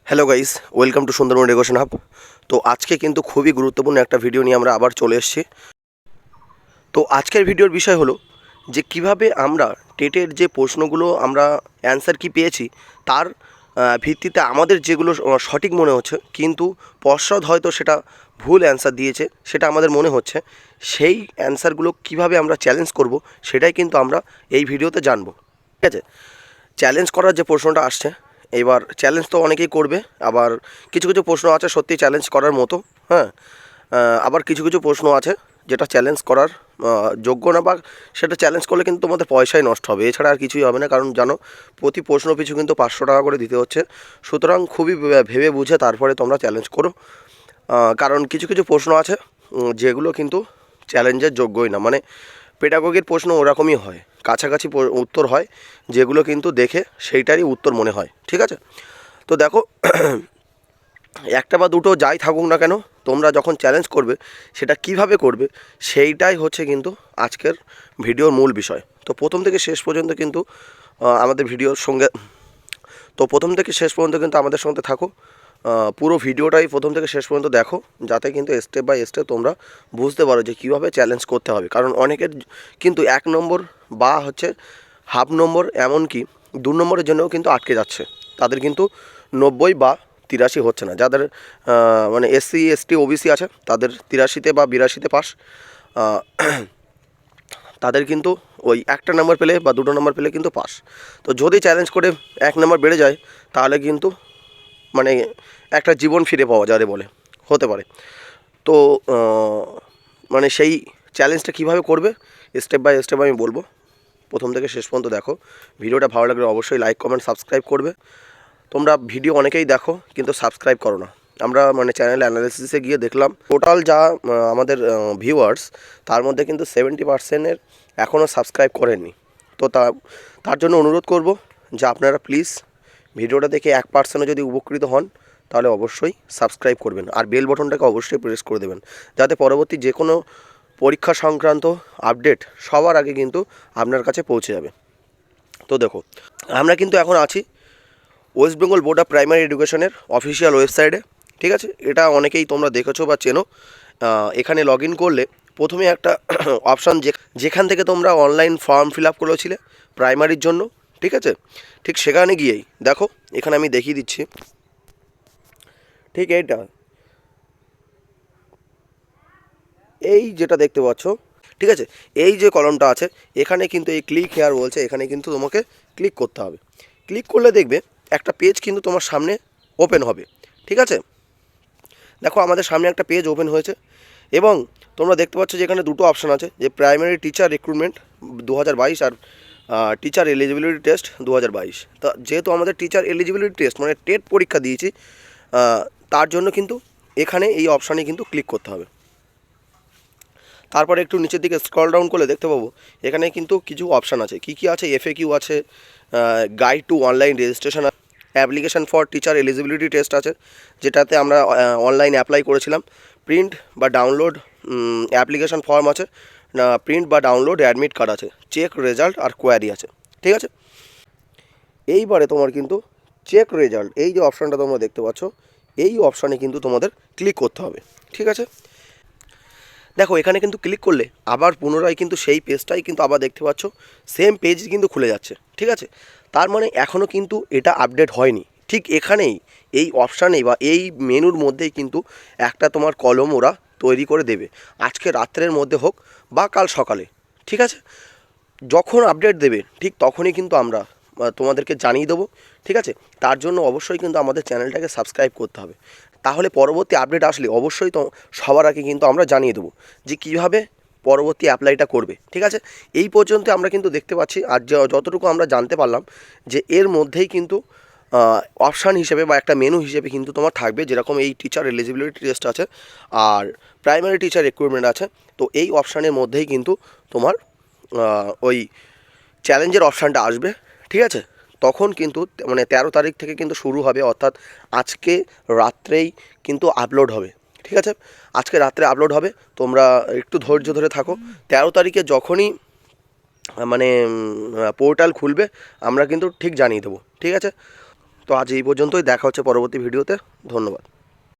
Hello guys, welcome to Sundarban education hub. তো আজকে কিন্তু খুবই গুরুত্বপূর্ণ একটা ভিডিও নিয়ে আমরা আবার চলে এসেছি। তো আজকের ভিডিওর বিষয় হলো যে কিভাবে আমরা টেটের যে প্রশ্নগুলো আমরা অ্যান্সার কি পেয়েছি তার ভিত্তিতে আমাদের যেগুলো সঠিক মনে হচ্ছে কিন্তু পর্ষদ হয়তো সেটা ভুল অ্যান্সার দিয়েছে সেটা আমাদের মনে হচ্ছে, সেই অ্যান্সারগুলো কিভাবে আমরা চ্যালেঞ্জ করব সেটাই কিন্তু আমরা এই ভিডিওতে জানবো। ঠিক আছে, চ্যালেঞ্জ করার যে প্রশ্নটা আসছে, এবার চ্যালেঞ্জ তো অনেকেই করবে, আবার কিছু কিছু প্রশ্ন আছে সত্যি চ্যালেঞ্জ করার মতো। হ্যাঁ, আবার কিছু কিছু প্রশ্ন আছে যেটা চ্যালেঞ্জ করার যোগ্য না, বা সেটা চ্যালেঞ্জ করলে কিন্তু তোমাদের পয়সাই নষ্ট হবে, এছাড়া আর কিছুই হবে না। কারণ জানো, প্রতি প্রশ্ন পিছু কিন্তু 500 টাকা করে দিতে হচ্ছে। সুতরাং খুবই ভেবে বুঝে তারপরে তোমরা চ্যালেঞ্জ করো। কারণ কিছু কিছু প্রশ্ন আছে যেগুলো কিন্তু চ্যালেঞ্জের যোগ্যই না, মানে পেডাগোগির প্রশ্ন ওরকমই হয়, কাছাকাছি উত্তর হয়, যেগুলো কিন্তু দেখে সেইটারই উত্তর মনে হয়। ঠিক আছে, তো দেখো, একটা বা দুটো যাই থাকুক না কেন, তোমরা যখন চ্যালেঞ্জ করবে সেটা কিভাবে করবে সেইটাই হচ্ছে কিন্তু আজকের ভিডিওর মূল বিষয়। তো প্রথম থেকে শেষ পর্যন্ত কিন্তু আমাদের ভিডিওর সঙ্গে প্রথম থেকে শেষ পর্যন্ত কিন্তু আমাদের সঙ্গে থাকো। পুরো ভিডিওটাই প্রথম থেকে শেষ পর্যন্ত দেখো, যাতে কিন্তু স্টেপ বাই স্টেপ তোমরা বুঝতে পারো যে কীভাবে চ্যালেঞ্জ করতে হবে। কারণ অনেকের কিন্তু 1 নম্বর বা হচ্ছে হাফ নম্বর, এমনকি 2 নম্বরের জন্যও কিন্তু আটকে যাচ্ছে। তাদের কিন্তু 90 বা 83 হচ্ছে না। যাদের মানে SC ST OBC আছে তাদের 83-তে বা 82-তে পাস, তাদের কিন্তু ওই 1 নম্বর পেলে বা 2 নম্বর পেলে কিন্তু পাস। তো যদি চ্যালেঞ্জ করে 1 নম্বর বেড়ে যায় তাহলে কিন্তু মানে একটা জীবন ফিরে পাওয়া যাবে বলে হতে পারে। তো মানে সেই চ্যালেঞ্জটা কীভাবে করবে স্টেপ বাই স্টেপ আমি বলবো, প্রথম থেকে শেষ পর্যন্ত দেখো। ভিডিওটা ভালো লাগলে অবশ্যই লাইক কমেন্ট সাবস্ক্রাইব করবে। তোমরা ভিডিও অনেকেই দেখো কিন্তু সাবস্ক্রাইব করো না। আমরা মানে চ্যানেল অ্যানালিসিসে গিয়ে দেখলাম টোটাল যা আমাদের ভিউয়ার্স, তার মধ্যে কিন্তু 70%-এর এখনও সাবস্ক্রাইব করেননি। তো তার জন্য অনুরোধ করব যে আপনারা প্লিজ ভিডিওটা দেখে 1%ও যদি উপকৃত হন তাহলে অবশ্যই সাবস্ক্রাইব করবেন, আর বেল বটনটাকে অবশ্যই প্রেস করে দেবেন, যাতে পরবর্তী যে কোনো পরীক্ষা সংক্রান্ত আপডেট সবার আগে কিন্তু আপনার কাছে পৌঁছে যাবে। তো দেখো, আমরা কিন্তু এখন আছি West Bengal board of primary এডুকেশনের অফিসিয়াল ওয়েবসাইটে। ঠিক আছে, এটা অনেকেই তোমরা দেখেছো বা চেনো। এখানে লগ ইন করলে প্রথমে একটা অপশান, যেখান থেকে তোমরা অনলাইন ফর্ম ফিল আপ করেছিলে প্রাইমারির জন্য, ঠিক আছে, ঠিক সেখানে গিয়েই দেখো, এখানে আমি দেখিয়ে দিচ্ছি। ঠিক এইটা, এই যেটা দেখতে পাচ্ছ, ঠিক আছে, এই যে কলমটা আছে এখানে কিন্তু এই ক্লিক হেয়ার বলছে, এখানে কিন্তু তোমাকে ক্লিক করতে হবে। ক্লিক করলে দেখবে একটা পেজ কিন্তু তোমার সামনে ওপেন হবে। ঠিক আছে, দেখো আমাদের সামনে একটা পেজ ওপেন হয়েছে, এবং তোমরা দেখতে পাচ্ছ যে এখানে দুটো অপশান আছে, যে প্রাইমারি টিচার রিক্রুটমেন্ট 2022 আর টিচার এলিজিবিলিটি টেস্ট 2022। তা যেহেতু আমাদের টিচার এলিজিবিলিটি টেস্ট মানে টেট পরীক্ষা দিয়েছি, তার জন্য কিন্তু এখানে এই অপশানে কিন্তু ক্লিক করতে হবে। তারপরে একটু নিচের দিকে স্ক্রল ডাউন করলে দেখতে পাবো এখানে কিন্তু কিছু অপশান আছে। কি কি আছে? FAQ আছে, guide to online registration, application for teacher eligibility test আছে, যেটাতে আমরা অনলাইন অ্যাপ্লাই করেছিলাম। প্রিন্ট বা ডাউনলোড অ্যাপ্লিকেশান ফর্ম আছে, প্রিন্ট বা ডাউনলোড অ্যাডমিট কার্ড আছে, চেক রেজাল্ট আর কোয়ারি আছে। ঠিক আছে, এইবারে তোমার কিন্তু চেক রেজাল্ট, এই যে অপশানটা তোমরা দেখতে পাচ্ছ, এই অপশানে কিন্তু তোমাদের ক্লিক করতে হবে। ঠিক আছে, দেখো এখানে কিন্তু ক্লিক করলে আবার পুনরায় কিন্তু সেই পেজটাই কিন্তু আবার দেখতে পাচ্ছ, সেম পেজ কিন্তু খুলে যাচ্ছে। ঠিক আছে, তার মানে এখনও কিন্তু এটা আপডেট হয়নি। ঠিক এখানেই এই অপশানেই বা এই মেনুর মধ্যেই কিন্তু একটা তোমার কলম ওরা তৈরি করে দেবে, আজকে রাত্রের মধ্যে হোক বা কাল সকালে। ঠিক আছে, যখন আপডেট দেবে ঠিক তখনই কিন্তু আমরা তোমাদেরকে জানিয়ে দেবো। ঠিক আছে, তার জন্য অবশ্যই কিন্তু আমাদের চ্যানেলটাকে সাবস্ক্রাইব করতে হবে, তাহলে পরবর্তী আপডেট আসলে অবশ্যই তো সবার আগে কিন্তু আমরা জানিয়ে দেবো যে কীভাবে পরবর্তী অ্যাপ্লাইটা করবে। ঠিক আছে, এই পর্যন্ত আমরা কিন্তু দেখতে পাচ্ছি, আর যতটুকু আমরা জানতে পারলাম যে এর মধ্যেই কিন্তু অপশান হিসেবে বা একটা মেনু হিসেবে কিন্তু তোমার থাকবে, যেরকম এই টিচার এলিজিবিলিটি টেস্ট আছে আর প্রাইমারি টিচার রিক্রুটমেন্ট আছে। তো এই অপশানের মধ্যেই কিন্তু তোমার ওই চ্যালেঞ্জের অপশানটা আসবে। ঠিক আছে, তখন কিন্তু মানে 13 তারিখ থেকে কিন্তু শুরু হবে, অর্থাৎ আজকে রাত্রেই কিন্তু আপলোড হবে। ঠিক আছে, আজকে রাত্রে আপলোড হবে, তোমরা একটু ধৈর্য ধরে থাকো। 13 তারিখে যখনই মানে পোর্টাল খুলবে আমরা কিন্তু ঠিক জানিয়ে দেবো। ঠিক আছে, তো আজ এই পর্যন্তই, দেখা হচ্ছে পরবর্তী ভিডিওতে। ধন্যবাদ।